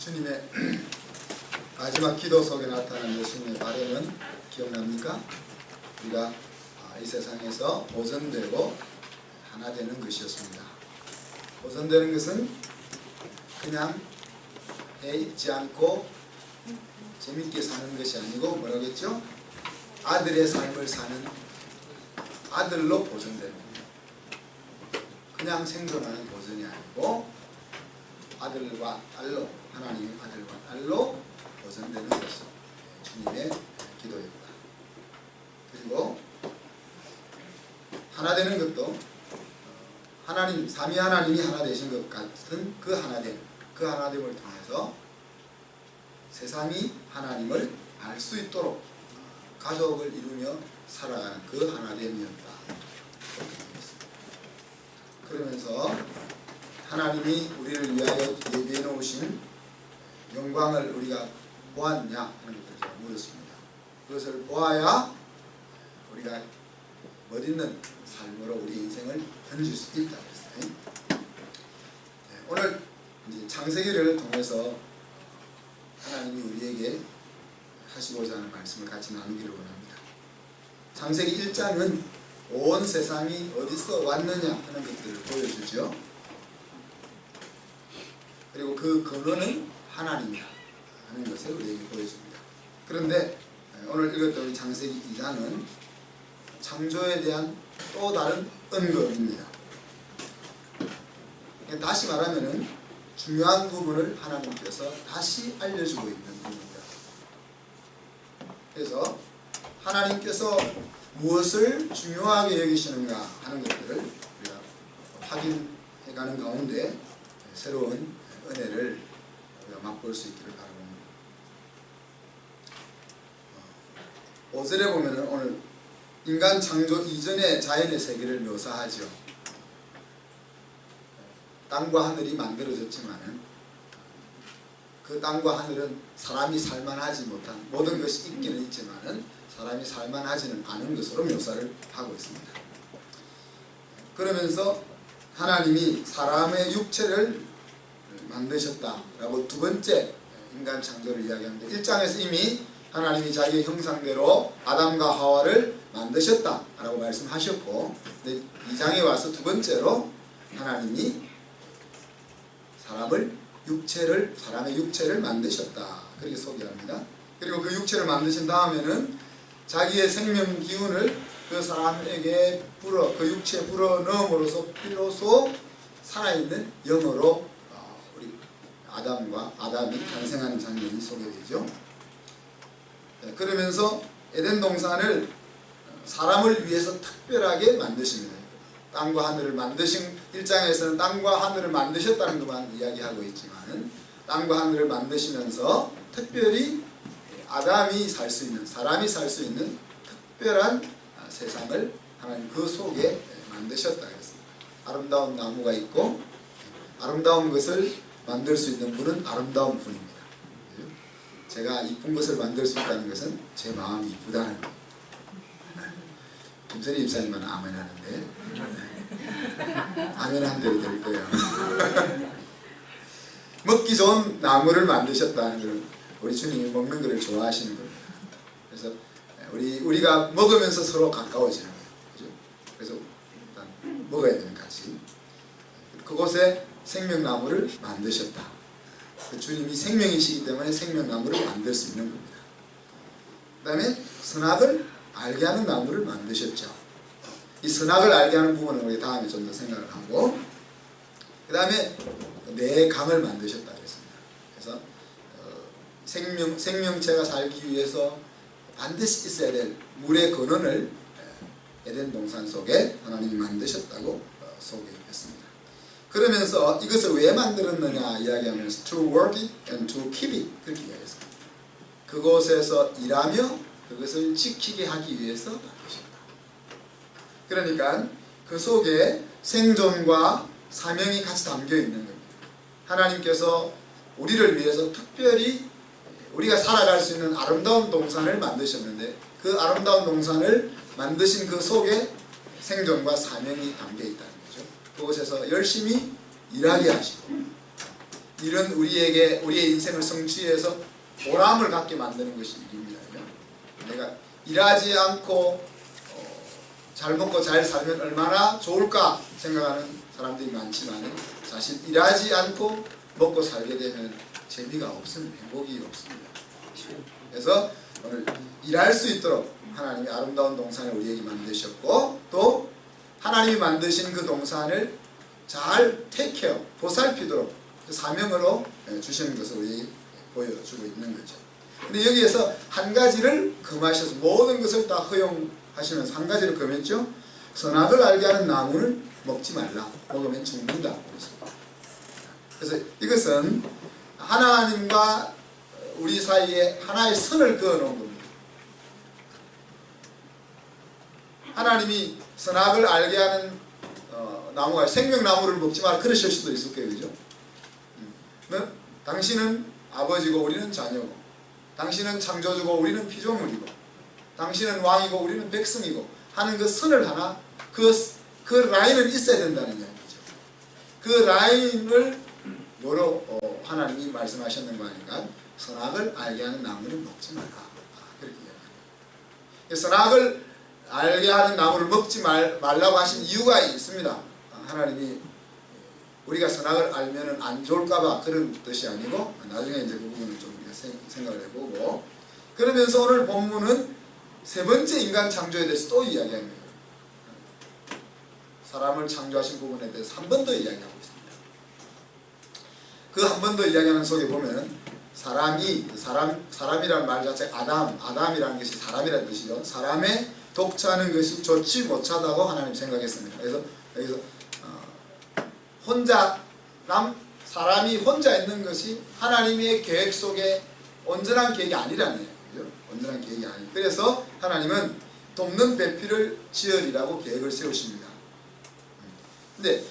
주님의 마지막 기도 속에 나타난 예수님의 바램은 기억납니까? 우리가 이 세상에서 보존되고 하나 되는 것이었습니다. 보존되는 것은 그냥 애 잊지 않고 재밌게 사는 것이 아니고 뭐라겠죠? 아들의 삶을 사는 아들로 보존되는 겁니다. 그냥 생존하는 보존이 아니고 아들과 딸로, 하나님의 아들과 딸로 보존되는 것이 주님의 기도입니다. 그리고 하나 되는 것도 하나님, 삼위 하나님이 하나 되신 것 같은 그 하나됨을 통해서 세상이 하나님을 알 수 있도록 가족을 이루며 살아가는 그 하나됨이었다. 그러면서 하나님이 우리를 위하여 예비해 놓으신 영광을 우리가 보았냐 하는 것을 제가 물었습니다. 그것을 보아야 우리가 멋있는 삶으로 우리 인생을 던질 수 있다 그랬어요. 오늘 이제 창세기를 통해서 하나님이 우리에게 하시고자 하는 말씀을 같이 나누기를 원합니다. 창세기 1장은 온 세상이 어디서 왔느냐 하는 것들을 보여주죠. 그리고 그 근원은 하나님이야 하는 것을 우리에게 보여줍니다. 그런데 오늘 읽었던 우리 창세기 2장은 창조에 대한 또 다른 언급입니다. 다시 말하면 중요한 부분을 하나님께서 다시 알려주고 있는 부분입니다. 그래서 하나님께서 무엇을 중요하게 여기시는가 하는 것들을 우리가 확인해가는 가운데 새로운 은혜를 우리가 맛볼 수 있기를 바랍니다. 5절에 보면 오늘 인간 창조 이전의 자연의 세계를 묘사하죠. 땅과 하늘이 만들어졌지만은 그 땅과 하늘은 사람이 살만하지 못한 모든 것이 있기는 있지만은 사람이 살만하지는 않은 것으로 묘사를 하고 있습니다. 그러면서 하나님이 사람의 육체를 만드셨다라고 두 번째 인간 창조를 이야기합니다. 1장에서 이미 하나님이 자기의 형상대로 아담과 하와를 만드셨다라고 말씀하셨고 2장에 와서 두 번째로 하나님이 사람의 육체를 만드셨다 그렇게 소개합니다. 그리고 그 육체를 만드신 다음에는 자기의 생명 기운을 그 사람에게 그 육체에 불어 넣음으로써 비로소 살아있는 영으로 우리 아담이 탄생하는 장면이 소개되죠. 그러면서 에덴 동산을 사람을 위해서 특별하게 만드십니다. 땅과 하늘을 만드신 1장에서는 땅과 하늘을 만드셨다는 것만 이야기하고 있지만 땅과 하늘을 만드시면서 특별히 아담이 살 수 있는, 사람이 살 수 있는 특별한 세상을 하나님 그 속에 만드셨다 그랬습니다. 아름다운 나무가 있고 아름다운 것을 만들 수 있는 분은 아름다운 분입니다. 제가 이쁜 것을 만들 수 있다는 것은 제 마음이 이쁘다는 겁니다. 김선희 입사님은 아멘 하는데 아멘 한 대로 될 거예요. 먹기 좋은 나무를 만드셨다는 것은 우리 주님이 먹는 것을 좋아하시는 겁니다. 그래서 우리가 먹으면서 서로 가까워지는 거예요. 그죠? 그래서 일단 먹어야 되는 같이 그곳에 생명나무를 만드셨다. 주님이 생명이시기 때문에 생명나무를 만들 수 있는 겁니다. 그 다음에 선악을 알게 하는 나무를 만드셨죠. 이 선악을 알게 하는 부분은 우리 다음에 좀 더 생각을 하고 그 다음에 내 강을 만드셨다 그랬습니다. 그래서 생명체가 살기 위해서 반드시 있어야 될 물의 근원을 에덴 동산 속에 하나님이 만드셨다고 소개했습니다. 그러면서 이것을 왜 만들었느냐 이야기하면서 to work it and to keep it 그렇게 이야기했습니다. 그곳에서 일하며 그것을 지키게 하기 위해서 만드셨다. 그러니까 그 속에 생존과 사명이 같이 담겨 있는 겁니다. 하나님께서 우리를 위해서 특별히 우리가 살아갈 수 있는 아름다운 동산을 만드셨는데 그 아름다운 동산을 만드신 그 속에 생존과 사명이 담겨 있다는 거죠. 그곳에서 열심히 일하게 하시고 일은 우리의 인생을 성취해서 보람을 갖게 만드는 것이 일입니다. 내가 일하지 않고 잘 먹고 잘 살면 얼마나 좋을까 생각하는 사람들이 많지만 사실 일하지 않고 먹고 살게 되면 재미가 없습니다. 행복이 없습니다. 그래서 오늘 일할 수 있도록 하나님이 아름다운 동산을 우리에게 만드셨고, 또 하나님이 만드신 그 동산을 잘 테이크케어, 보살피도록 그 사명으로 주시는 것을 우리에게 보여주고 있는 거죠. 근데 여기에서 한 가지를 금하셔서 모든 것을 다 허용하시면서 한 가지를 금했죠. 선악을 알게 하는 나무를 먹지 말라. 먹으면 죽는다. 그래서 이것은 하나님과 우리 사이에 하나의 선을 그어놓은 겁니다. 하나님이 선악을 알게 하는 나무가 생명나무를 먹지 마라 그러실 수도 있을 거예요. 그죠? 당신은 아버지고 우리는 자녀고, 당신은 창조주고 우리는 피조물이고, 당신은 왕이고 우리는 백성이고 하는 그 선을 하나, 그 라인은 있어야 된다는 이야기죠. 그 라인을 뭐로 하나님이 말씀하셨는 거 아닌가? 선악을 알게 하는 나무를 먹지 마라. 그렇게 이야기합니다. 선악을 알게 하는 나무를 먹지 말라고 하신 이유가 있습니다. 하나님이 우리가 선악을 알면은 안 좋을까봐 그런 뜻이 아니고, 나중에 이제 그 부분을 좀 우리가 생각을 해보고, 그러면서 오늘 본문은 세 번째 인간 창조에 대해서 또 이야기합니다. 사람을 창조하신 부분에 대해서 한 번 더 이야기하고 있습니다. 그 한 번 더 이야기하는 속에 보면 사람이라는 말 자체가 아담이라는 것이 사람이라는 뜻이죠. 사람의 독차하는 것이 좋지 못하다고 하나님 생각했습니다. 그래서 여기서 사람이 혼자 있는 것이 하나님의 계획 속에 온전한 계획이 아니라는 얘기죠. 온전한 계획이 아니. 그래서 하나님은 돕는 배필을 지으리라고 계획을 세우십니다. 근데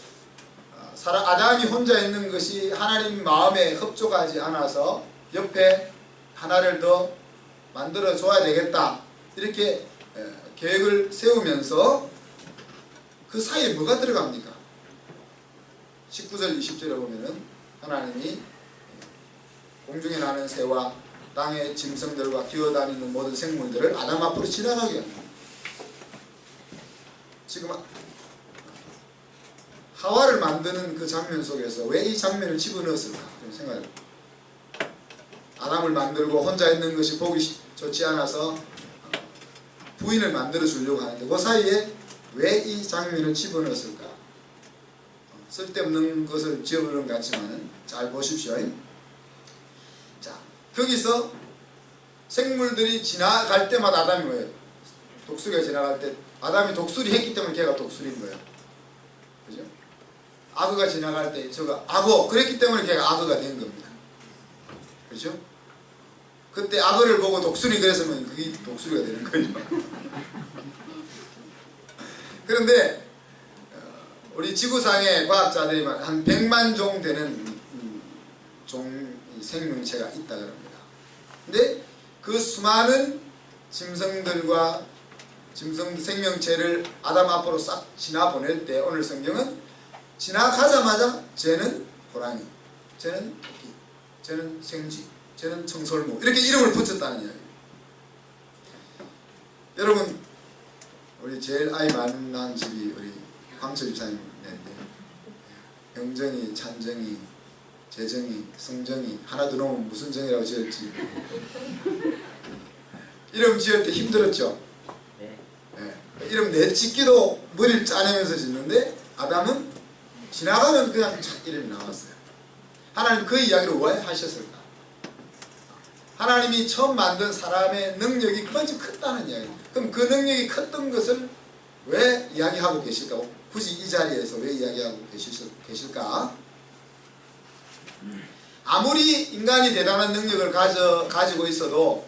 아담이 혼자 있는 것이 하나님 마음에 흡족하지 않아서 옆에 하나를 더 만들어 줘야 되겠다, 이렇게 계획을 세우면서 그 사이에 뭐가 들어갑니까? 19절 20절에 보면은 하나님이 공중에 나는 새와 땅의 짐승들과 기어다니는 모든 생물들을 아담 앞으로 지나가게 합니다. 지금 하와를 만드는 그 장면 속에서 왜 이 장면을 집어넣었을까 생각해봅니다. 아담을 만들고 혼자 있는 것이 보기 좋지 않아서 부인을 만들어 주려고 하는데 그 사이에 왜 이 장면을 집어넣었을까? 쓸데없는 것을 지어보는 것 같지만 잘 보십시오. 자, 거기서 생물들이 지나갈 때마다 아담이 뭐예요? 독수리가 지나갈 때 아담이 독수리 했기 때문에 걔가 독수리인 거예요. 그죠? 악어가 지나갈 때 저가 악어 그랬기 때문에 걔가 악어가 된 겁니다. 그렇죠? 그때 악어를 보고 독수리 그랬으면 그게 독수리가 되는 거죠. 그런데 우리 지구상의 과학자들이 한 100만 종 되는 생명체가 있다 그럽니다. 근데 그 수많은 짐승들과 짐승 생명체를 아담 앞으로 싹 지나 보낼 때 오늘 성경은 지나가자마자 쟤는 호랑이, 쟤는 토끼, 쟤는 생쥐, 쟤는 청설모 이렇게 이름을 붙였다는 이야기예요. 여러분, 우리 제일 아이 만난 집이 우리 황철 집사님인데 영정이, 찬정이, 재정이, 성정이 하나 더 넣으면 무슨 정이라고 지었지? 이름 지을 때 힘들었죠? 네. 이름 내짓기도 머리를 짜내면서 짓는데 아담은 지나가면 그냥 착 이름이 나왔어요. 하나님 그 이야기를 왜 하셨을까? 하나님이 처음 만든 사람의 능력이 그만큼 컸다는 이야기예요. 그럼 그 능력이 컸던 것을 왜 이야기하고 계실까? 굳이 이 자리에서 왜 이야기하고 계실까? 아무리 인간이 대단한 능력을 가지고 있어도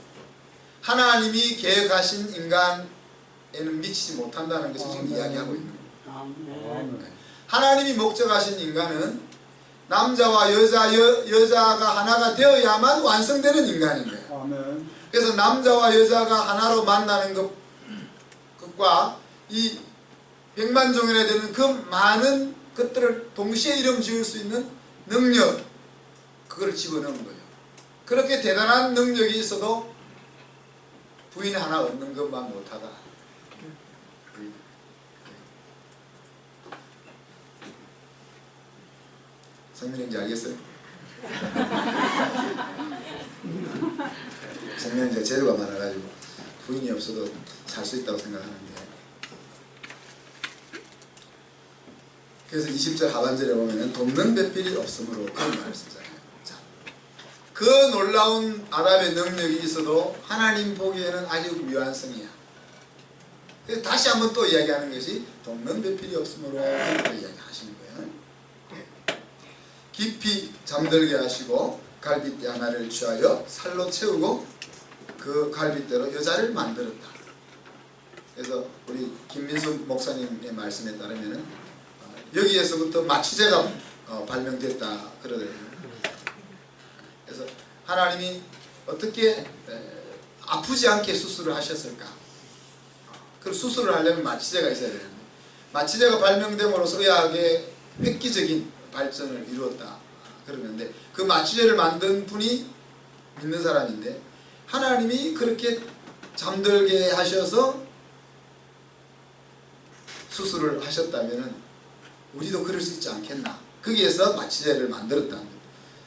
하나님이 계획하신 인간에는 미치지 못한다는 것을 지금 이야기하고 있는 거예요. 하나님이 목적하신 인간은 남자와 여자가 하나가 되어야만 완성되는 인간인 거예요. 그래서 남자와 여자가 하나로 만나는 것과 이 100만 종이나 되는 그 많은 것들을 동시에 이름 지을 수 있는 능력, 그걸 집어넣은 거예요. 그렇게 대단한 능력이 있어도 부인 하나 얻는 것만 못하다. 성민형제 알겠어요? 성민형제가 재주가 많아가지고 부인이 없어도 살 수 있다고 생각하는데, 그래서 20절 하반절에 보면은 돕는 배필이 없으므로 그런 말을 쓰잖아요. 자, 그 놀라운 아담의 능력이 있어도 하나님 보기에는 아주 미완성이야. 그래서 다시 한번 또 이야기하는 것이 돕는 배필이 없으므로 그렇게 이야기하시는 거예요. 깊이 잠들게 하시고 갈빗대 하나를 취하여 살로 채우고 그 갈빗대로 여자를 만들었다. 그래서 우리 김민수 목사님의 말씀에 따르면은 여기에서부터 마취제가 발명됐다 그러더라고요. 그래서 하나님이 어떻게 아프지 않게 수술을 하셨을까? 그 수술을 하려면 마취제가 있어야 되는데, 마취제가 발명됨으로써 의학의 획기적인 발전을 이루었다 그러는데, 그 마취제를 만든 분이 믿는 사람인데, 하나님이 그렇게 잠들게 하셔서 수술을 하셨다면은 우리도 그럴 수 있지 않겠나. 거기에서 마취제를 만들었다는 거예요.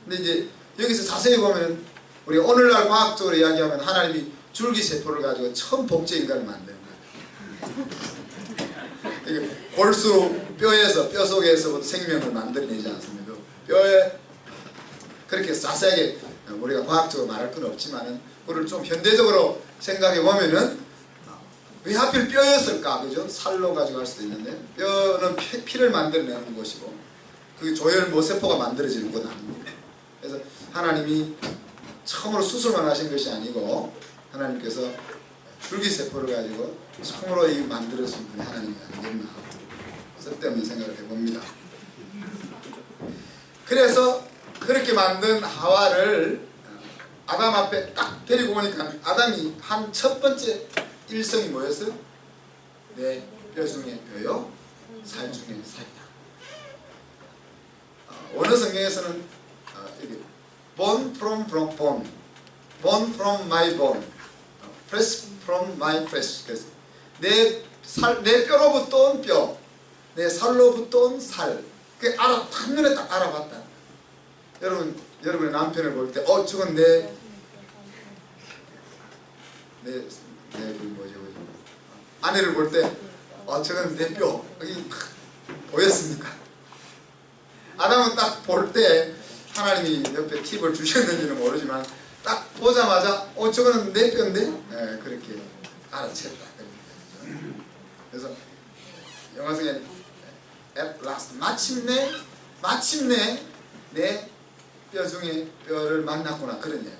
근데 이제 여기서 자세히 보면 우리가 오늘날 과학적으로 이야기하면 하나님이 줄기세포를 가지고 처음 복제인간을 만드는 거예요. 골수 뼈에서, 뼈 속에서부터 생명을 만들어내지 않습니까? 뼈에 그렇게 자세하게 우리가 과학적으로 말할 건 없지만은, 그걸 좀 현대적으로 생각해 보면은 왜 하필 뼈였을까? 그죠? 살로 가지고 할 수도 있는데, 뼈는 피를 만들어내는 곳이고, 그 조혈 모세포가 만들어지는 곳 아닙니까? 그래서 하나님이 처음으로 수술만 하신 것이 아니고, 하나님께서 줄기세포를 가지고 처음으로 만들어진 분이 하나님이 아니겠나. 쓸데없는 생각을 해봅니다. 그래서 그렇게 만든 하와를 아담 앞에 딱 데리고 오니까, 아담이 한 첫 번째 일성이 뭐였어요? 내 뼈 중에 뼈요, 살 중에 살이다. 원어 성경에서는 bone from bone, bone from my bone, flesh from my flesh. 그래서 내 뼈로부터 온 뼈, 내 살로부터 온 살. 그 한눈에 딱 알아봤다. 여러분의 남편을 볼 때, 저건 아내를 볼 때, 저건 내 뼈. 여기 보였습니까? 아담은 딱 볼 때, 하나님이 옆에 팁을 주셨는지는 모르지만, 딱 보자마자, 저거는 내 뼈인데? 그렇게 알아챘다. 그래서 영어성에 at last, 마침내 내 뼈 중에 뼈를 만났구나, 그런 이야기.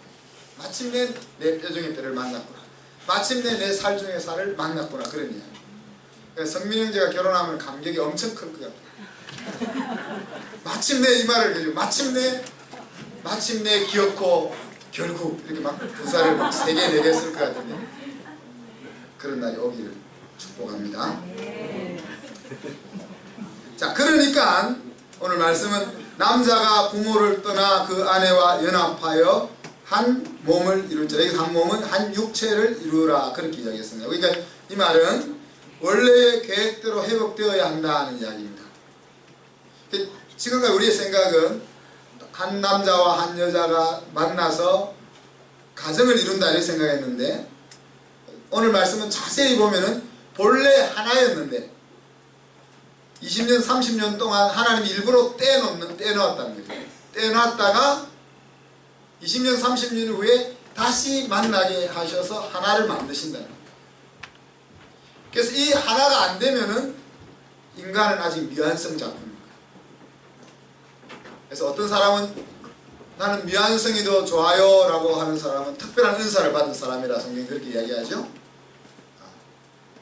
마침내 내 뼈 중에 뼈를 만났구나, 마침내 내 살 중에 살을 만났구나, 그런 이야기. 그러니까 성민형제가 결혼하면 감격이 엄청 클 것 같아요. 마침내 이 말을 해줘. 마침내 기어코 결국 이렇게 막 부사를 막 3개 4개 쓸 것 같은데, 그런 날이 오기를 축복합니다. 자, 그러니까 오늘 말씀은 남자가 부모를 떠나 그 아내와 연합하여 한 몸을 이룰자. 여기서 한 몸은 한 육체를 이루라, 그렇게 이야기했습니다. 그러니까 이 말은 원래의 계획대로 회복되어야 한다는 이야기입니다. 지금까지 우리의 생각은 한 남자와 한 여자가 만나서 가정을 이룬다 이렇게 생각했는데, 오늘 말씀은 자세히 보면은 본래 하나였는데 20년 30년 동안 하나님이 일부러 떼놓았다는 거죠. 떼놨다가 20년 30년 후에 다시 만나게 하셔서 하나를 만드신다는 거예요. 그래서 이 하나가 안 되면은 인간은 아직 미완성 작품입니다. 그래서 어떤 사람은 나는 미완성이 더 좋아요 라고 하는 사람은 특별한 은사를 받은 사람이라 성경이 그렇게 이야기하죠.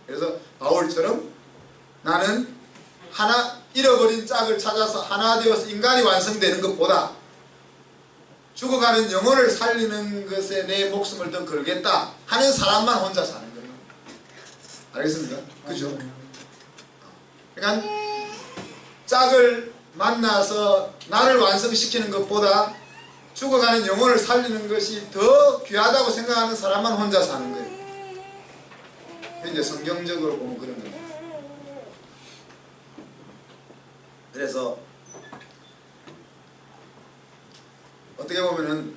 그래서 바울처럼 나는 하나 잃어버린 짝을 찾아서 하나 되어서 인간이 완성되는 것보다 죽어가는 영혼을 살리는 것에 내 목숨을 더 걸겠다 하는 사람만 혼자 사는 거예요. 알겠습니까? 그죠? 그러니까 짝을 만나서 나를 완성시키는 것보다 죽어가는 영혼을 살리는 것이 더 귀하다고 생각하는 사람만 혼자 사는 거예요. 이제 성경적으로 보면 그런 겁니다. 그래서 어떻게 보면은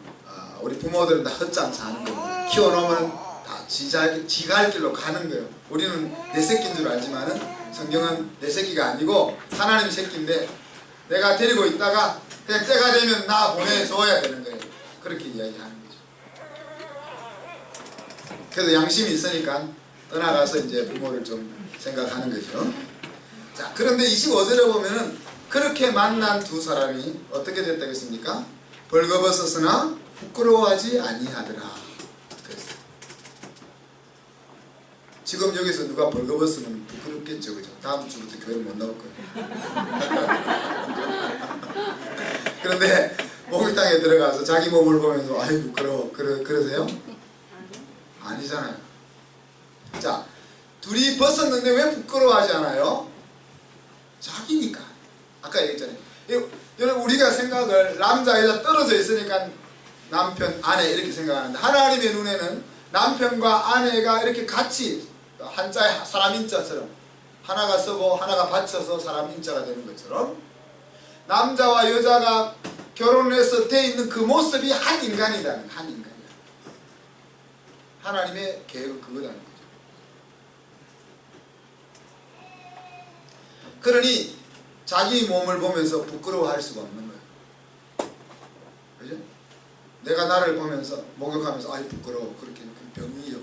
우리 부모들은 다 헛장사 하는 겁니다. 키워놓으면 다 지가 할 길로 가는 거예요. 우리는 내 새끼인 줄 알지만은 성경은 내 새끼가 아니고 하나님 새끼인데 내가 데리고 있다가 그냥 때가 되면 나 보내줘야 되는 거예요. 그렇게 이야기하는 거죠. 그래도 양심이 있으니까 떠나가서 이제 부모를 좀 생각하는 거죠. 자, 그런데 25절에 보면은 그렇게 만난 두 사람이 어떻게 됐다겠습니까? 벌거벗었으나 부끄러워하지 아니하더라. 그랬어요. 지금 여기서 누가 벌거벗으면 부끄럽겠죠, 그죠? 다음 주부터 교회 못 나올 거예요. 그런데 목욕탕에 들어가서 자기 몸을 보면서 아이 부끄러워 그러세요? 아니잖아요. 자, 둘이 벗었는데 왜 부끄러워하지 않아요? 자기니까. 아까 얘기했잖아요. 여러분 우리가 생각을 남자 여자 떨어져 있으니까 남편 아내 이렇게 생각하는데 하나님의 눈에는 남편과 아내가 이렇게 같이 한자의 사람 인자처럼 하나가 쓰고 하나가 받쳐서 사람 인자가 되는 것처럼 남자와 여자가 결혼해서 돼 있는 그 모습이 한 인간이다. 한 인간이야. 하나님의 계획은 그거라는 거죠. 그러니 자기 몸을 보면서 부끄러워할 수가 없는 거예요. 그죠? 내가 나를 보면서 목욕하면서 아이 부끄러워 그렇게 병이요.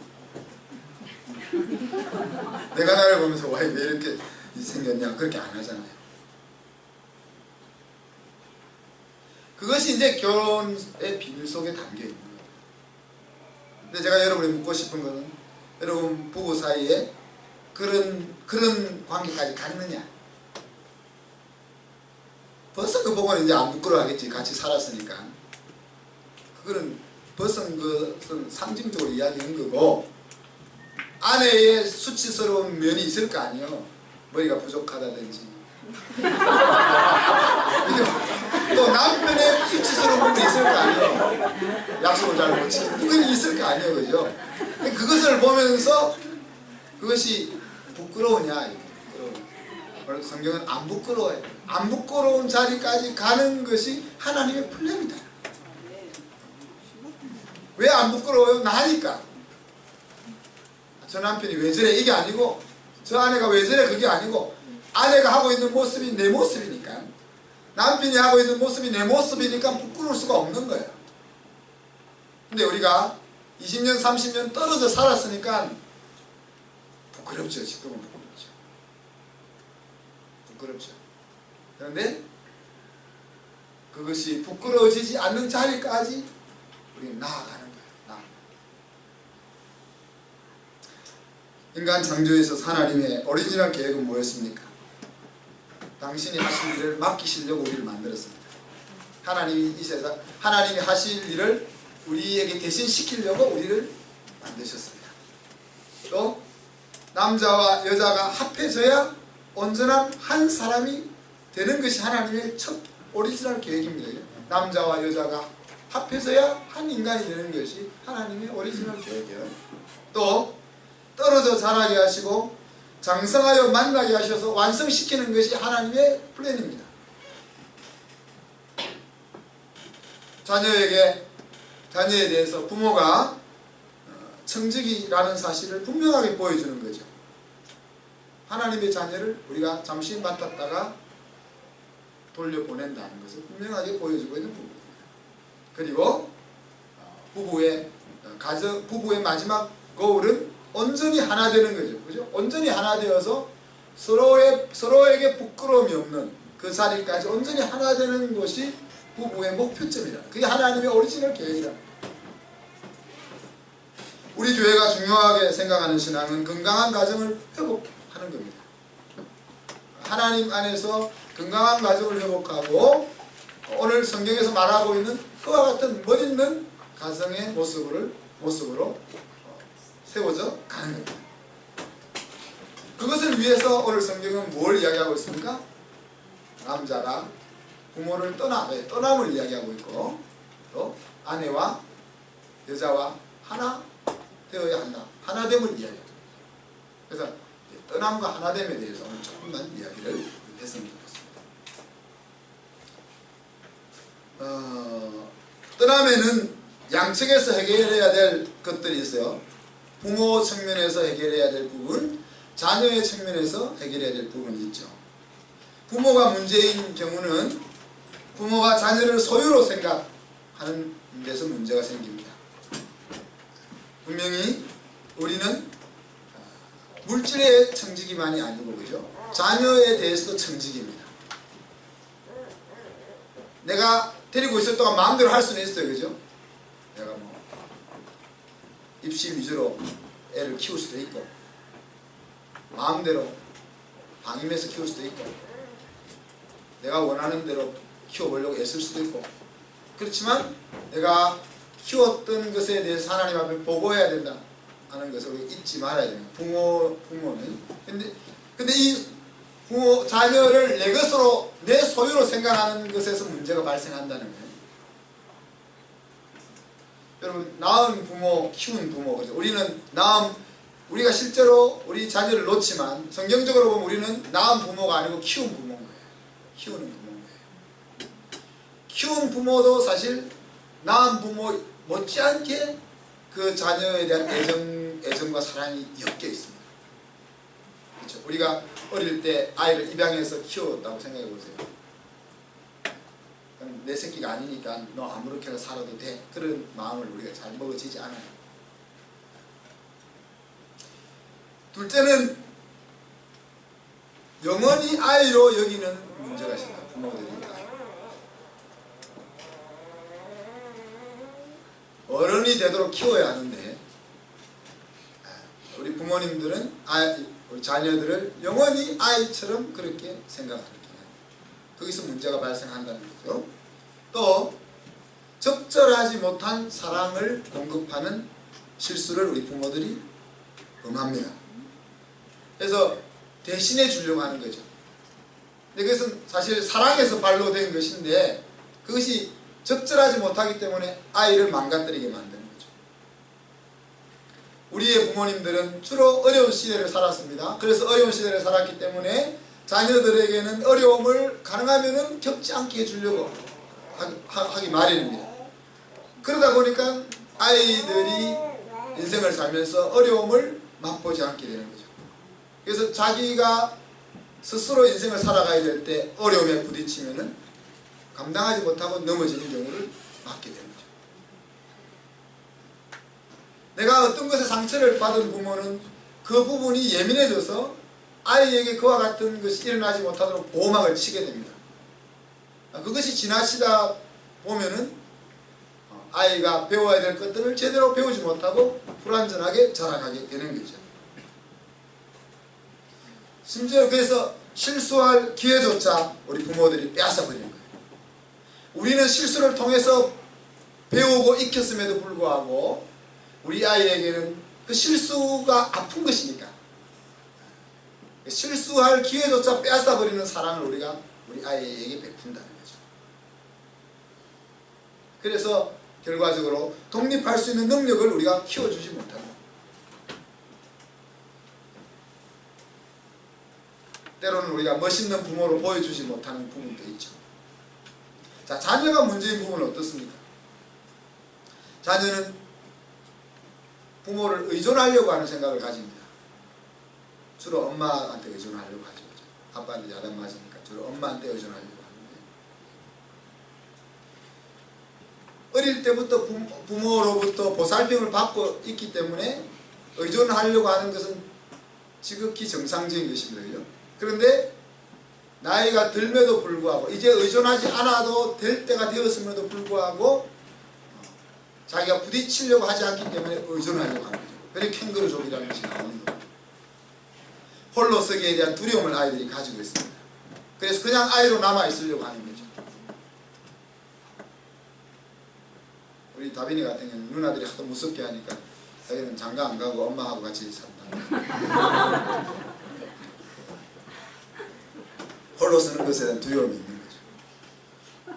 내가 나를 보면서 왜 이렇게 생겼냐 그렇게 안 하잖아요. 그것이 이제 결혼의 비밀 속에 담겨 있는 거예요. 근데 제가 여러분이 묻고 싶은 거는 여러분 부부 사이에 그런 관계까지 갔느냐? 벗은 거 보고는 이제 안 부끄러워하겠지. 같이 살았으니까. 그거는 벗은 것은 상징적으로 이야기한 거고 아내의 수치스러운 면이 있을 거 아니에요. 머리가 부족하다든지 또 남편의 수치스러운 부분이 있을 거 아니에요. 약속을 잘 못 지키는 그건 있을 거 아니에요. 그죠? 그것을 보면서 그것이 부끄러우냐 성경은 안 부끄러워요. 안 부끄러운 자리까지 가는 것이 하나님의 플랜이다. 왜 안 부끄러워요? 나니까. 저 남편이 왜 저래 이게 아니고 저 아내가 왜 저래 그게 아니고 아내가 하고 있는 모습이 내 모습이니까 남편이 하고 있는 모습이 내 모습이니까 부끄러울 수가 없는 거예요. 근데 우리가 20년 30년 떨어져 살았으니까 부끄럽죠. 지금은 부끄럽죠. 그런데 그것이 부끄러워지지 않는 자리까지 우리는 나아가는 거예요. 인간 창조에서 하나님의 오리지널 계획은 뭐였습니까? 당신이 하실 일을 맡기시려고 우리를 만들었습니다. 하나님이 이 세상 하나님이 하실 일을 우리에게 대신 시키려고 우리를 만드셨습니다. 또 남자와 여자가 합해져야 온전한 한 사람이 되는 것이 하나님의 첫 오리지널 계획입니다. 남자와 여자가 합해져야 한 인간이 되는 것이 하나님의 오리지널 계획이에요. 또 떨어져 자라게 하시고 장성하여 만나게 하셔서 완성시키는 것이 하나님의 플랜입니다. 자녀에 대해서 부모가 청직이라는 사실을 분명하게 보여주는 거죠. 하나님의 자녀를 우리가 잠시 맡았다가 돌려보낸다는 것을 분명하게 보여주고 있는 부분입니다. 그리고 부부의 마지막 거울은 온전히 하나 되는 거죠. 그죠? 온전히 하나 되어서 서로에게 부끄러움이 없는 그 자리까지 온전히 하나 되는 것이 부부의 목표점이라. 그게 하나님의 오리지널 계획이라. 우리 교회가 중요하게 생각하는 신앙은 건강한 가정을 회복하는 겁니다. 하나님 안에서 건강한 가정을 회복하고 오늘 성경에서 말하고 있는 그와 같은 멋있는 가정의 모습으로 세워져 가는 겁니다. 그것을 위해서 오늘 성경은 뭘 이야기하고 있습니까? 남자가 부모를 떠남을 이야기하고 있고 또 아내와 여자와 하나 되어야 한다. 하나됨을 이야기합니다. 그래서 떠남과 하나됨에 대해서 오늘 조금만 이야기를 했으면 좋겠습니다. 떠남에는 양측에서 해결해야 될 것들이 있어요. 부모 측면에서 해결해야 될 부분, 자녀의 측면에서 해결해야 될 부분이 있죠. 부모가 문제인 경우는 부모가 자녀를 소유로 생각하는 데서 문제가 생깁니다. 분명히 우리는 물질의 청지기만이 아니고, 그죠? 자녀에 대해서도 청지기입니다. 내가 데리고 있을 동안 마음대로 할 수는 있어요, 그죠? 내가 뭐 입시 위주로 애를 키울 수도 있고, 마음대로 방임해서 키울 수도 있고, 내가 원하는 대로 키워보려고 애쓸 수도 있고, 그렇지만 내가 키웠던 것에 대해서 하나님 앞에 보고해야 된다 하는 것을 우리 잊지 말아야 됩니다. 부모는. 근데 이 부모, 자녀를 내 것으로, 내 소유로 생각하는 것에서 문제가 발생한다는 거예요. 여러분, 낳은 부모, 키운 부모, 그죠? 우리가 실제로 우리 자녀를 놓지만 성경적으로 보면 우리는 낳은 부모가 아니고 키운 부모인 거예요. 키우는 부모인 거예요. 키운 부모도 사실 낳은 부모 못지않게 그 자녀에 대한 애정과 사랑이 엮여 있습니다. 그렇죠? 우리가 어릴 때 아이를 입양해서 키웠다고 생각해 보세요. 내 새끼가 아니니까 너 아무렇게나 살아도 돼. 그런 마음을 우리가 잘 먹어지지 않아요. 둘째는 영원히 아이로 여기는 문제가 있습니다. 부모들이 어른이 되도록 키워야 하는데, 우리 부모님들은 우리 자녀들을 영원히 아이처럼 그렇게 생각하는 거예요. 거기서 문제가 발생한다는 거죠. 또 적절하지 못한 사랑을 공급하는 실수를 우리 부모들이 범합니다. 그래서 대신해 주려고 하는 거죠. 근데 그것은 사실 사랑에서 발로된 것인데, 그것이 적절하지 못하기 때문에 아이를 망가뜨리게 만드는 거죠. 우리의 부모님들은 주로 어려운 시대를 살았습니다. 그래서 어려운 시대를 살았기 때문에 자녀들에게는 어려움을 가능하면 겪지 않게 해주려고 하기 마련입니다. 그러다 보니까 아이들이 인생을 살면서 어려움을 맛보지 않게 되는 거죠. 그래서 자기가 스스로 인생을 살아가야 될 때 어려움에 부딪히면은 감당하지 못하고 넘어지는 경우를 맞게 되는 거죠. 내가 어떤 것에 상처를 받은 부모는 그 부분이 예민해져서 아이에게 그와 같은 것이 일어나지 못하도록 보호막을 치게 됩니다. 그것이 지나치다 보면은 아이가 배워야 될 것들을 제대로 배우지 못하고 불완전하게 자라가게 되는 거죠. 심지어 그래서 실수할 기회조차 우리 부모들이 빼앗아버리는 거예요. 우리는 실수를 통해서 배우고 익혔음에도 불구하고 우리 아이에게는 그 실수가 아픈 것이니까 실수할 기회조차 빼앗아버리는 사랑을 우리가 우리 아이에게 베푼다는 거죠. 그래서 결과적으로 독립할 수 있는 능력을 우리가 키워주지 못합니다. 때로는 우리가 멋있는 부모로 보여주지 못하는 부분도 있죠. 자, 자녀가 문제인 부분은 어떻습니까? 자녀는 부모를 의존하려고 하는 생각을 가집니다. 주로 엄마한테 의존하려고 하죠. 아빠한테 야단 맞으니까 주로 엄마한테 의존하려고 하는데, 어릴 때부터 부모로부터 보살핌을 받고 있기 때문에 의존하려고 하는 것은 지극히 정상적인 것입니다. 그런데 나이가 들면도 불구하고 이제 의존하지 않아도 될 때가 되었음에도 불구하고 자기가 부딪히려고 하지 않기 때문에 의존하려고 하는 거죠. 그래서 캥거루족이라는 것이 나오는 겁니다. 홀로 서기에 대한 두려움을 아이들이 가지고 있습니다. 그래서 그냥 아이로 남아있으려고 하는 거죠. 우리 다빈이 같은 경우는 누나들이 하도 무섭게 하니까 자기는 장가 안 가고 엄마하고 같이 산다. 홀로 서는 것에 대한 두려움이 있는 거죠.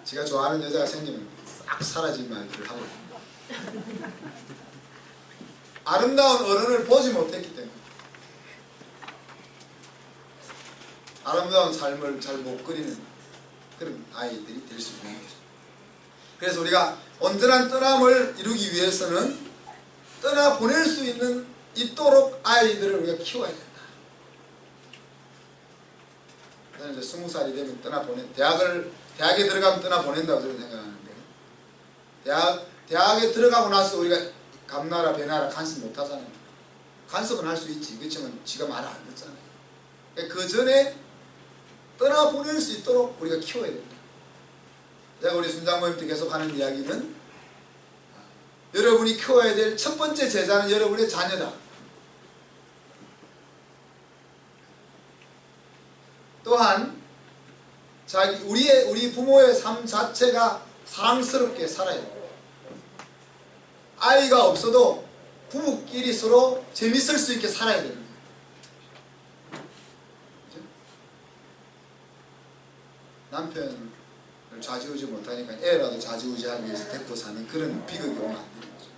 지가 좋아하는 여자가 생기면 싹 사라진 말들을 하고 있습니다. 아름다운 어른을 보지 못했기 때문에 아름다운 삶을 잘 못 그리는 그런 아이들이 될 수 있는 거죠. 그래서 우리가 온전한 떠남을 이루기 위해서는 떠나보낼 수 있도록 아이들을 우리가 키워야 된다. 저는 이제 20살이 되면 대학에 들어가면 떠나보낸다고 저는 생각하는데, 대학에 들어가고 나서 우리가 감나라 배나라 간섭 못하잖아요. 간섭은 할 수 있지. 그렇지만 지가 말을 안 듣잖아요. 그 전에 떠나보낼 수 있도록 우리가 키워야 된다. 제가 우리 순장모님 때 계속 하는 이야기는, 여러분이 키워야 될 첫 번째 제자는 여러분의 자녀다. 또한 우리 부모의 삶 자체가 사랑스럽게 살아야 돼요. 아이가 없어도 부부끼리 서로 재밌을 수 있게 살아야 되는 거예요. 그렇죠? 남편을 좌지우지 못하니까 애라도 좌지우지하기 위해서 데리고 사는 그런 비극이 오면 안 되는 거죠.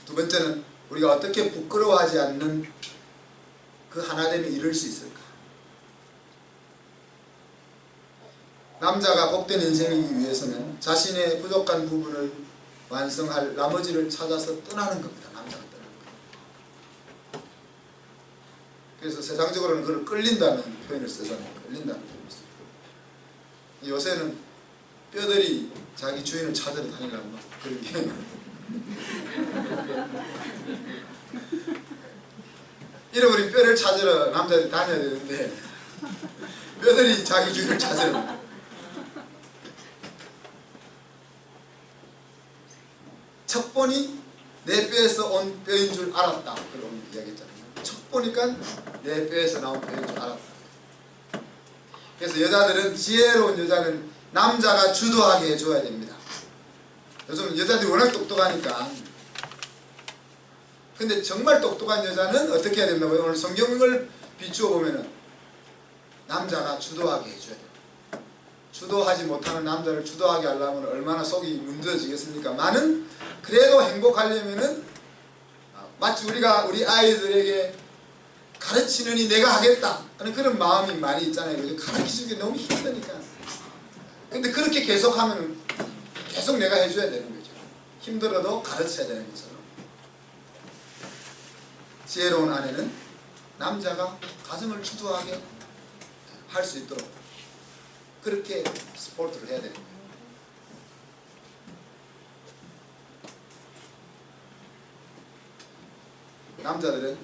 두 번째는 우리가 어떻게 부끄러워하지 않는 그 하나됨에 이룰 수 있을까? 남자가 복된 인생이기 위해서는 자신의 부족한 부분을 완성할 나머지를 찾아서 떠나는 겁니다. 남자가 떠나는 겁니다. 그래서 세상적으로는 그걸 끌린다는 표현을 쓰잖아요. 끌린다는 표현을 씁니다. 요새는 뼈들이 자기 주인을 찾으러 다니려고 막 그런 게 잃어버린 뼈를 찾으러 남자들이 다녀야 되는데 뼈들이 자기 주인을 찾으러. 척보니 내 뼈에서 온 뼈인 줄 알았다. 그런 이야기했잖아요. 척보니까 내 뼈에서 나온 뼈인 줄 알았다. 그래서 여자들은, 지혜로운 여자는 남자가 주도하게 해줘야 됩니다. 요즘 여자들이 워낙 똑똑하니까. 근데 정말 똑똑한 여자는 어떻게 해야 된다고요? 오늘 성경을 비추어 보면은 남자가 주도하게 해줘야 돼요. 주도하지 못하는 남자를 주도하게 하려면 얼마나 속이 문드러지겠습니까? 많은 그래도 행복하려면은 마치 우리가 우리 아이들에게 가르치느니 내가 하겠다 하는 그런 마음이 많이 있잖아요. 가르치기 너무 힘드니까. 근데 그렇게 계속하면 계속 내가 해줘야 되는 거죠. 힘들어도 가르쳐야 되는 것처럼. 지혜로운 아내는 남자가 가정을 주도하게 할 수 있도록 그렇게 스포트를 해야 되는 거예요. 남자들은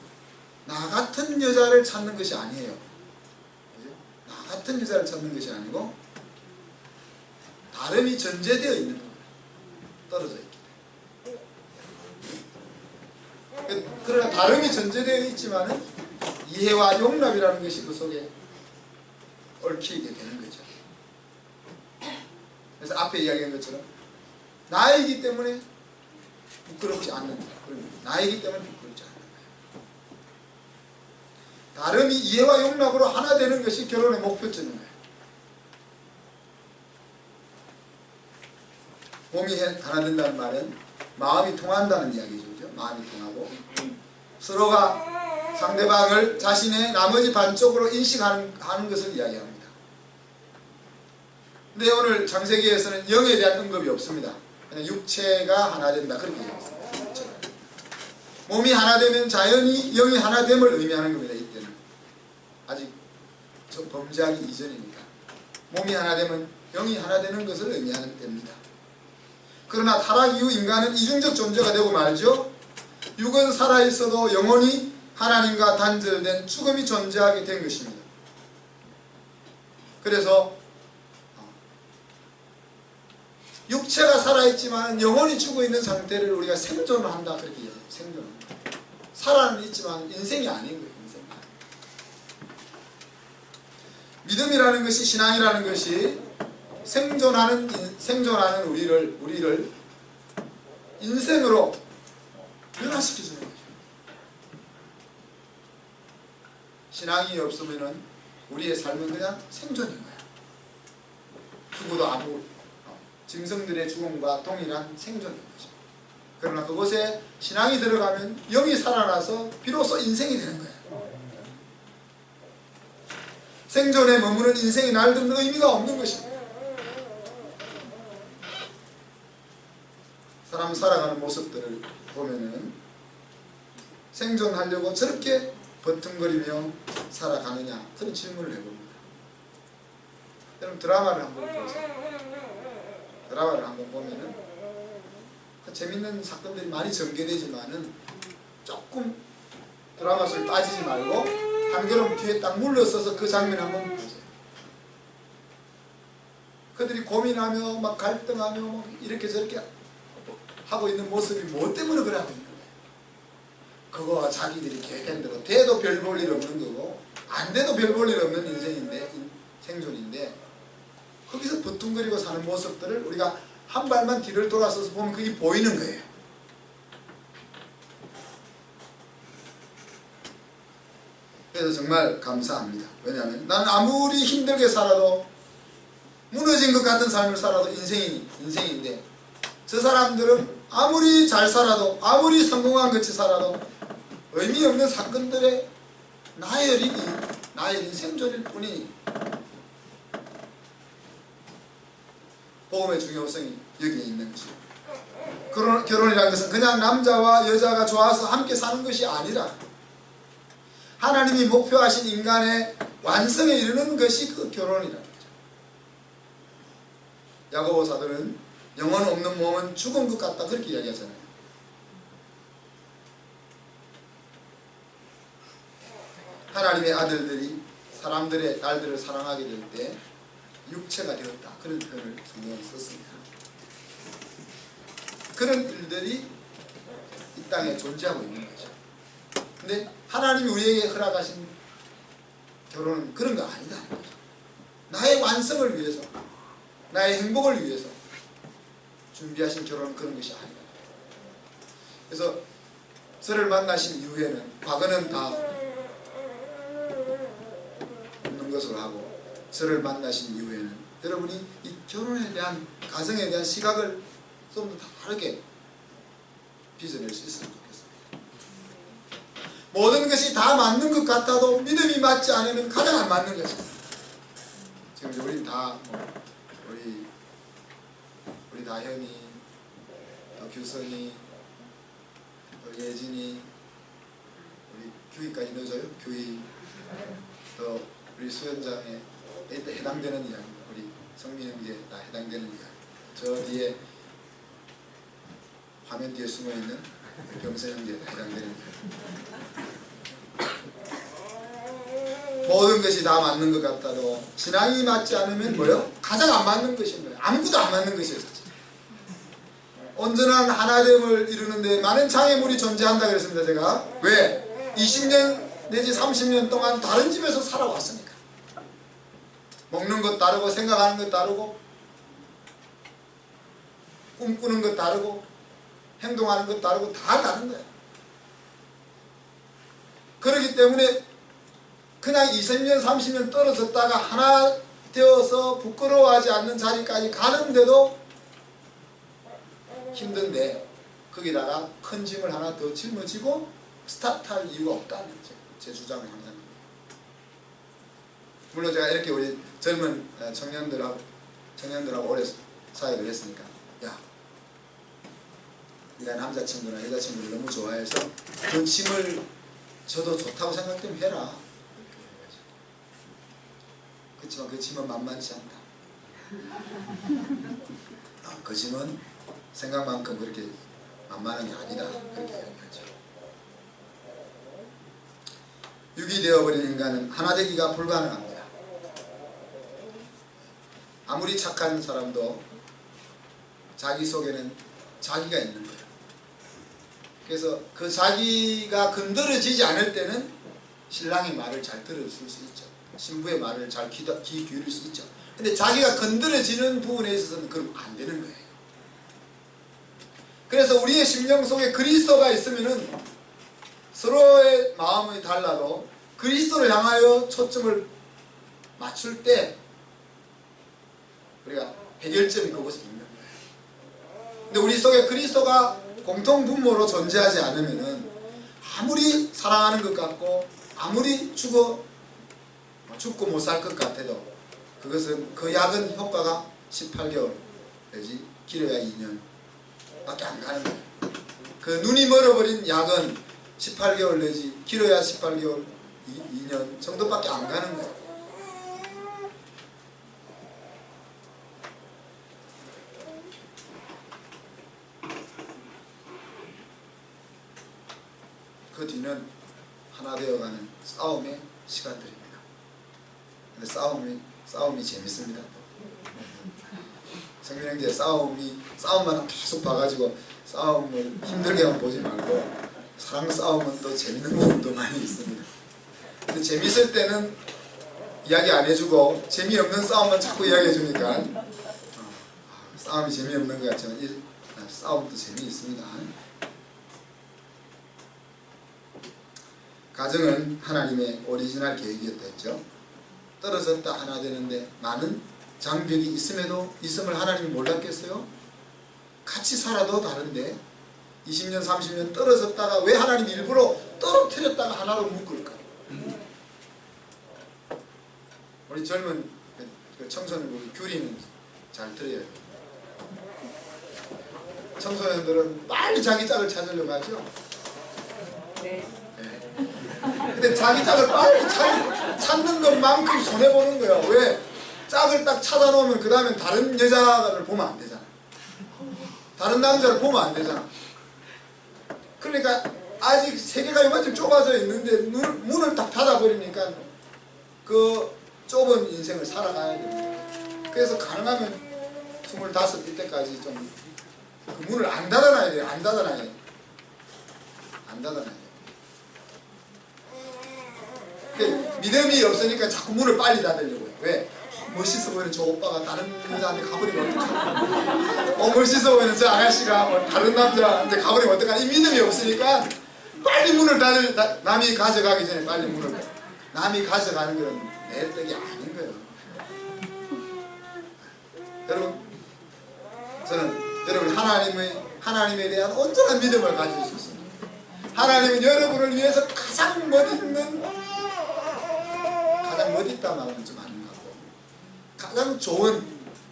나 같은 여자를 찾는 것이 아니에요. 그죠? 나 같은 여자를 찾는 것이 아니고 다름이 전제되어 있는 겁니다. 떨어져 있기 때문에. 그러나 다름이 전제되어 있지만 이해와 용납이라는 것이 그 속에 얽히게 되는 거죠. 그래서 앞에 이야기한 것처럼 나이기 때문에 부끄럽지 않는다. 나이기 때문에 부끄럽지 않는다. 다름이 이해와 용납으로 하나 되는 것이 결혼의 목표점이에요. 몸이 하나 된다는 말은 마음이 통한다는 이야기죠. 그죠? 마음이 통하고 서로가 상대방을 자신의 나머지 반쪽으로 인식하는 것을 이야기합니다. 근데 오늘 창세기에서는 영에 대한 언급이 없습니다. 그냥 육체가 하나 된다 그렇게 얘기했습니다. 몸이 하나 되면 자연히 영이 하나 됨을 의미하는 겁니다. 이때는 아직 범죄하기 이전이니까 몸이 하나 되면 영이 하나 되는 것을 의미하는 때입니다. 그러나 타락 이후 인간은 이중적 존재가 되고 말죠. 육은 살아있어도 영혼이 하나님과 단절된 죽음이 존재하게 된 것입니다. 그래서 육체가 살아있지만 영혼이 죽어있는 상태를 우리가 생존을 한다 그렇게 얘기해요. 생존한다. 살아는 있지만 인생이 아닌 거예요. 인생. 믿음이라는 것이, 신앙이라는 것이 생존하는 우리를 인생으로 변화시켜주는 거죠. 신앙이 없으면은 우리의 삶은 그냥 생존인 거야. 죽어도 아무 짐승들의 죽음과 동일한 생존인 거죠. 그러나 그곳에 신앙이 들어가면 영이 살아나서 비로소 인생이 되는 거야. 생존에 머무는 인생이 날들은 의미가 없는 것입니다. 사람 살아가는 모습들을 보면은 생존하려고 저렇게 버튼거리며 살아가느냐, 그런 질문을 해봅니다. 여러분 드라마를 한번 보세요. 드라마를 한번 보면은 재밌는 사건들이 많이 전개되지만은 조금 드라마 속에 빠지지 말고 한 걸음 뒤에 딱 물러서서 그 장면 한번 보세요. 그들이 고민하며 막 갈등하며 막 이렇게 저렇게 하고 있는 모습이 뭐 때문에 그래 하고 있는 거예요. 그거 자기들이 계획한 대로 돼도 별 볼 일 없는 거고 안 돼도 별 볼 일 없는 인생인데, 생존인데, 거기서 버둥거리고 사는 모습들을 우리가 한 발만 뒤를 돌아서서 보면 그게 보이는 거예요. 그래서 정말 감사합니다. 왜냐하면 나는 아무리 힘들게 살아도, 무너진 것 같은 삶을 살아도 인생인데, 저 사람들은 아무리 잘 살아도, 아무리 성공한 것이 살아도 의미 없는 사건들의 나의 생존일 뿐이, 복음의 중요성이 여기에 있는 것이에요. 결혼이라는 것은 그냥 남자와 여자가 좋아서 함께 사는 것이 아니라 하나님이 목표하신 인간의 완성에 이르는 것이 그 결혼이라는 거죠. 야고보 사도는 영혼 없는 몸은 죽은 것 같다, 그렇게 이야기하잖아요. 하나님의 아들들이 사람들의 딸들을 사랑하게 될 때 육체가 되었다, 그런 표현을 성경에 썼습니다. 그런 일들이 이 땅에 존재하고 있는 거죠. 근데 하나님이 우리에게 허락하신 결혼은 그런 거 아니다는 거죠. 나의 완성을 위해서, 나의 행복을 위해서 준비하신 결혼은 그런 것이 아니다. 그래서 저를 만나신 이후에는, 과거는 다 없는 것으로 하고, 저를 만나신 이후에는 여러분이 이 결혼에 대한, 가정에 대한 시각을 좀 더 다르게 빚어낼 수 있으면 좋겠습니다. 모든 것이 다 맞는 것 같아도 믿음이 맞지 않으면 가장 안 맞는 것입니다. 지금 우리 다 우리 다현이, 또 규선이, 또 예진이, 우리 규희까지 넣어줘요. 규희, 또 우리 수연장에 해당되는 이야기, 우리 성민 형제 다 해당되는 이야기, 저 뒤에 화면 뒤에 숨어있는 병세 형제 다 해당되는 이야기. 모든 것이 다 맞는 것 같아도 신앙이 맞지 않으면 뭐요? 가장 안 맞는 것인 거예요. 아무것도 안 맞는 것이에요. 사실. 온전한 하나됨을 이루는데 많은 장애물이 존재한다 그랬습니다. 제가 왜? 20년 내지 30년 동안 다른 집에서 살아왔으니까. 먹는 것 다르고, 생각하는 것 다르고, 꿈꾸는 것 다르고, 행동하는 것 다르고, 다 다른 거예요. 그렇기 때문에 그냥 20년 30년 떨어졌다가 하나 되어서 부끄러워하지 않는 자리까지 가는데도 힘든데, 거기다가 큰 짐을 하나 더 짊어지고 스타트할 이유가 없다는 제 주장을 항상 합니다. 물론 제가 이렇게 우리 젊은 청년들하고 오래 사역을 했으니까, 야, 네가 남자친구나 여자친구를 너무 좋아해서 그 짐을 져도 좋다고 생각되면 해라, 그렇지만 그 짐은 만만치 않다. 그 짐은 생각만큼 그렇게 만만한 게 아니다, 그렇게 이야기하죠. 육이 되어버린 인간은 하나 되기가 불가능합니다. 아무리 착한 사람도 자기 속에는 자기가 있는 거예요. 그래서 그 자기가 건드려지지 않을 때는 신랑의 말을 잘 들어줄 수 있죠. 신부의 말을 잘 귀 기울일 수 있죠. 근데 자기가 건드려지는 부분에 있어서는 그럼 안 되는 거예요. 그래서 우리의 심령 속에 그리스도가 있으면은 서로의 마음이 달라도 그리스도를 향하여 초점을 맞출 때 우리가 해결점이 그곳에 있는 거예요. 근데 우리 속에 그리스도가 공통 분모로 존재하지 않으면은 아무리 사랑하는 것 같고 아무리 죽고 못 살 것 같아도 그것은 그 약은 효과가 18개월 내지 길어야 2년 밖에 안 가는 거예요. 그 눈이 멀어버린 약은 18개월 내지 길어야 18개월 2년 정도밖에 안 가는 거예요. 그 뒤는 하나 되어가는 싸움의 시간들입니다. 근데 싸움이 재밌습니다. 생명제 싸움만 계속 봐가지고 싸움을 힘들게만 보지 말고 사랑 싸움은 또 재밌는 부분도 많이 있습니다. 근데 재밌을 때는 이야기 안 해주고 재미없는 싸움만 자꾸 이야기해주니까 싸움이 재미없는 것 같지만 싸움도 재미있습니다. 가정은 하나님의 오리지널 계획이었죠. 떨어졌다 하나 되는데 많은 장벽이 있음을 하나님이 몰랐겠어요? 같이 살아도 다른데 20년 30년 떨어졌다가 왜 하나님 일부러 떨어뜨렸다가 하나로 묶을까? 우리 젊은 청소년들 규리는 잘 들어야 돼요. 청소년들은 빨리 자기 짝을 찾으려고 하죠. 네. 근데 자기 짝을 빨리 찾는 것만큼 손해보는 거예요. 왜? 짝을 딱 찾아놓으면 그 다음엔 다른 여자를 보면 안 되잖아. 다른 남자를 보면 안 되잖아. 그러니까 아직 세계가 이만큼 좁아져 있는데 문을 딱 닫아버리니까 그 좁은 인생을 살아가야 됩니다. 그래서 가능하면 25일 때까지 좀 그 문을 안 닫아놔야 돼요. 안 닫아놔야 돼요. 믿음이 없으니까 자꾸 문을 빨리 닫으려고 해요. 왜? 멋있어 보이는 저 오빠가 다른 여자한테 가버리면 어떡하나. 멋있어 보이는 저 아가씨가 다른 남자한테 가버리면 어떡하나. 이 믿음이 없으니까 빨리 문을 남이 가져가기 전에 빨리 문을 남이 가져가는 건 내 떡이 아닌 거예요. 여러분, 저는 여러분 하나님에 대한 온전한 믿음을 가질 수 있습니다. 하나님은 여러분을 위해서 가장 멋있다 말하면 좀 아닌 것 같고 가장 좋은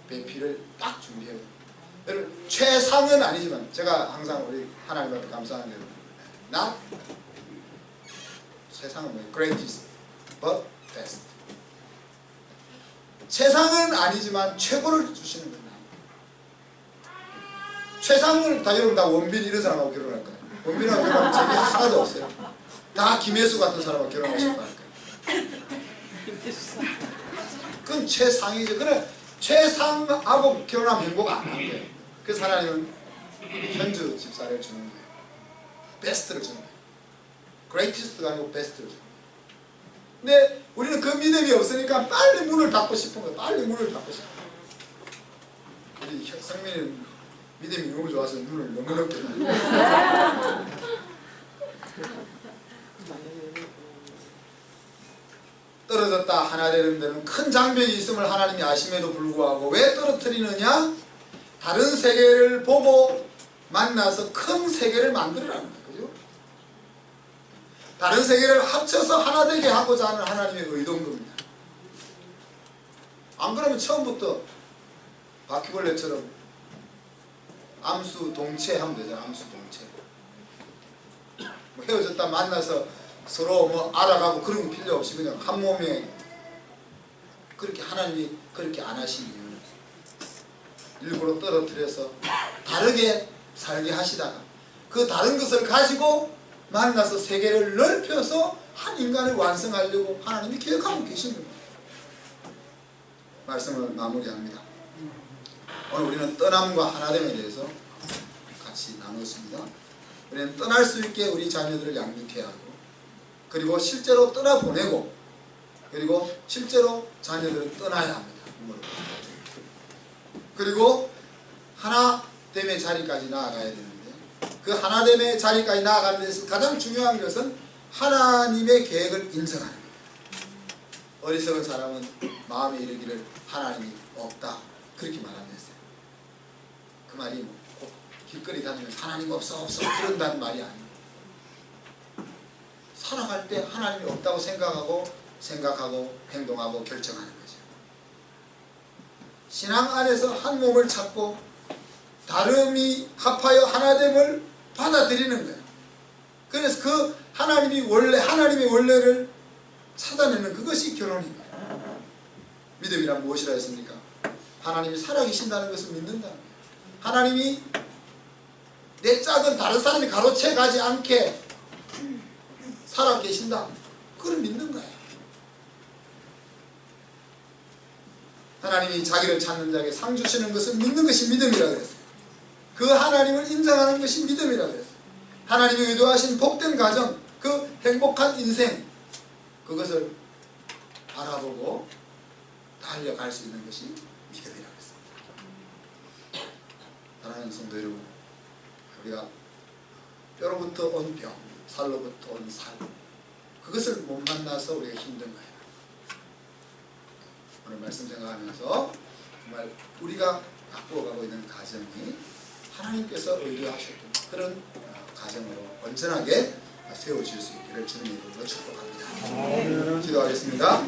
배필을 딱 준비해요. 여러분 최상은 아니지만 제가 항상 우리 하나님 앞에 감사하는 대로 not 세상은 뭐예요? greatest but best. 최상은 아니지만 최고를 주시는 거예요. 최상을 다 여러분 다 원빈 이런 사람하고 결혼할 거예요. 원빈하고 결혼하면 재미 하나도 없어요. 다 김혜수 같은 사람하고 결혼하고 싶어 할 거예요. 그건 최상이죠. 그래 최상하고 결혼하면 행복 안 하는 거예요. 그래서 하나님은 현주 집사를 주는 거예요. 베스트를 주는 거예요. greatest가 아니고 베스트를 주는 거예요. 근데 우리는 그 믿음이 없으니까 빨리 문을 닫고 싶은 거예요. 빨리 문을 닫고 싶은 거예요. 우리 성민이는 믿음이 너무 좋아서 눈을 너무 넓게 닫아요. 떨어졌다 하나 되는 데는 큰 장벽이 있음을 하나님이 아심에도 불구하고 왜 떨어뜨리느냐? 다른 세계를 보고 만나서 큰 세계를 만들으라는 거예요. 그죠? 다른 세계를 합쳐서 하나 되게 하고자 하는 하나님의 의도인 겁니다. 안 그러면 처음부터 바퀴벌레처럼 암수 동체 하면 되잖아. 암수 동체. 뭐 헤어졌다 만나서 서로 뭐 알아가고 그런 거 필요 없이 그냥 한 몸에 그렇게 하나님이 그렇게 안 하신 이유는 일부러 떨어뜨려서 다르게 살게 하시다가 그 다른 것을 가지고 만나서 세계를 넓혀서 한 인간을 완성하려고 하나님이 계획하고 계신 겁니다. 말씀을 마무리합니다. 오늘 우리는 떠남과 하나됨에 대해서 같이 나눴습니다. 우리는 떠날 수 있게 우리 자녀들을 양육해야 하고 그리고 실제로 떠나보내고 그리고 실제로 자녀들은 떠나야 합니다. 그리고 하나됨의 자리까지 나아가야 되는데 그 하나됨의 자리까지 나아가는 데서 가장 중요한 것은 하나님의 계획을 인정하는 거예요. 어리석은 사람은 마음에 이르기를 하나님이 없다 그렇게 말하면서요. 그 말이 뭐 길거리 다니면서 하나님 없어 그런다는 말이 아니에요. 살아갈 때 하나님이 없다고 생각하고 행동하고 결정하는 거죠. 신앙 안에서 한 몸을 찾고 다름이 합하여 하나됨을 받아들이는 거예요. 그래서 그 하나님의 원래를 찾아내는 그것이 결혼입니다. 믿음이란 무엇이라 했습니까? 하나님이 살아계신다는 것을 믿는다는 거예요. 하나님이 내 짝은 다른 사람이 가로채 가지 않게 살아계신다. 그걸 믿는 거예요. 하나님이 자기를 찾는 자에게 상 주시는 것을 믿는 것이 믿음이라 그랬어요. 그 하나님을 인정하는 것이 믿음이라 그랬어요. 하나님이 의도하신 복된 가정, 그 행복한 인생, 그것을 바라보고 달려갈 수 있는 것이 믿음이라 그랬습니다. 사랑하는 성도 여러분, 우리가 뼈로부터 온 뼈, 살로부터 온 살, 그것을 못 만나서 우리가 힘든 거예요. 오늘 말씀 생각하면서 정말 우리가 바꾸어가고 있는 가정이 하나님께서 의도하셨던 그런 가정으로 온전하게 세워질 수 있기를 주님의 이름으로 축복합니다. 기도하겠습니다.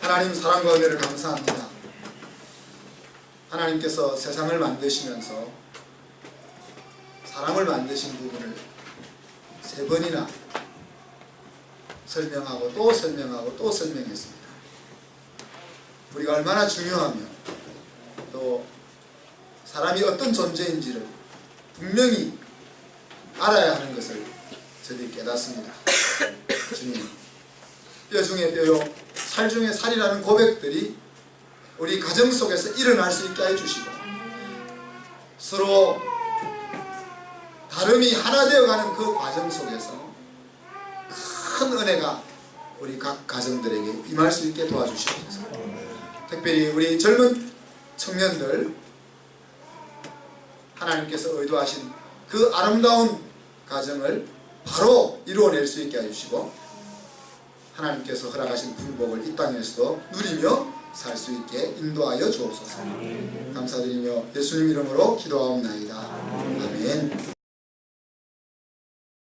하나님 사랑과 은혜를 감사합니다. 하나님께서 세상을 만드시면서 사람을 만드신 부분을 3번이나 설명하고 또 설명하고 또 설명했습니다. 우리가 얼마나 중요하며 또 사람이 어떤 존재인지를 분명히 알아야 하는 것을 저들이 깨닫습니다. 주님, 뼈 중에 뼈요 살 중에 살이라는 고백들이 우리 가정 속에서 일어날 수 있게 해주시고 서로 다름이 하나 되어가는 그 과정 속에서 큰 은혜가 우리 각 가정들에게 임할 수 있게 도와주시옵소서. 특별히 우리 젊은 청년들 하나님께서 의도하신 그 아름다운 가정을 바로 이루어낼 수 있게 해주시고 하나님께서 허락하신 풍복을 이 땅에서도 누리며 살 수 있게 인도하여 주옵소서. 감사드리며 예수님 이름으로 기도하옵나이다. 아멘.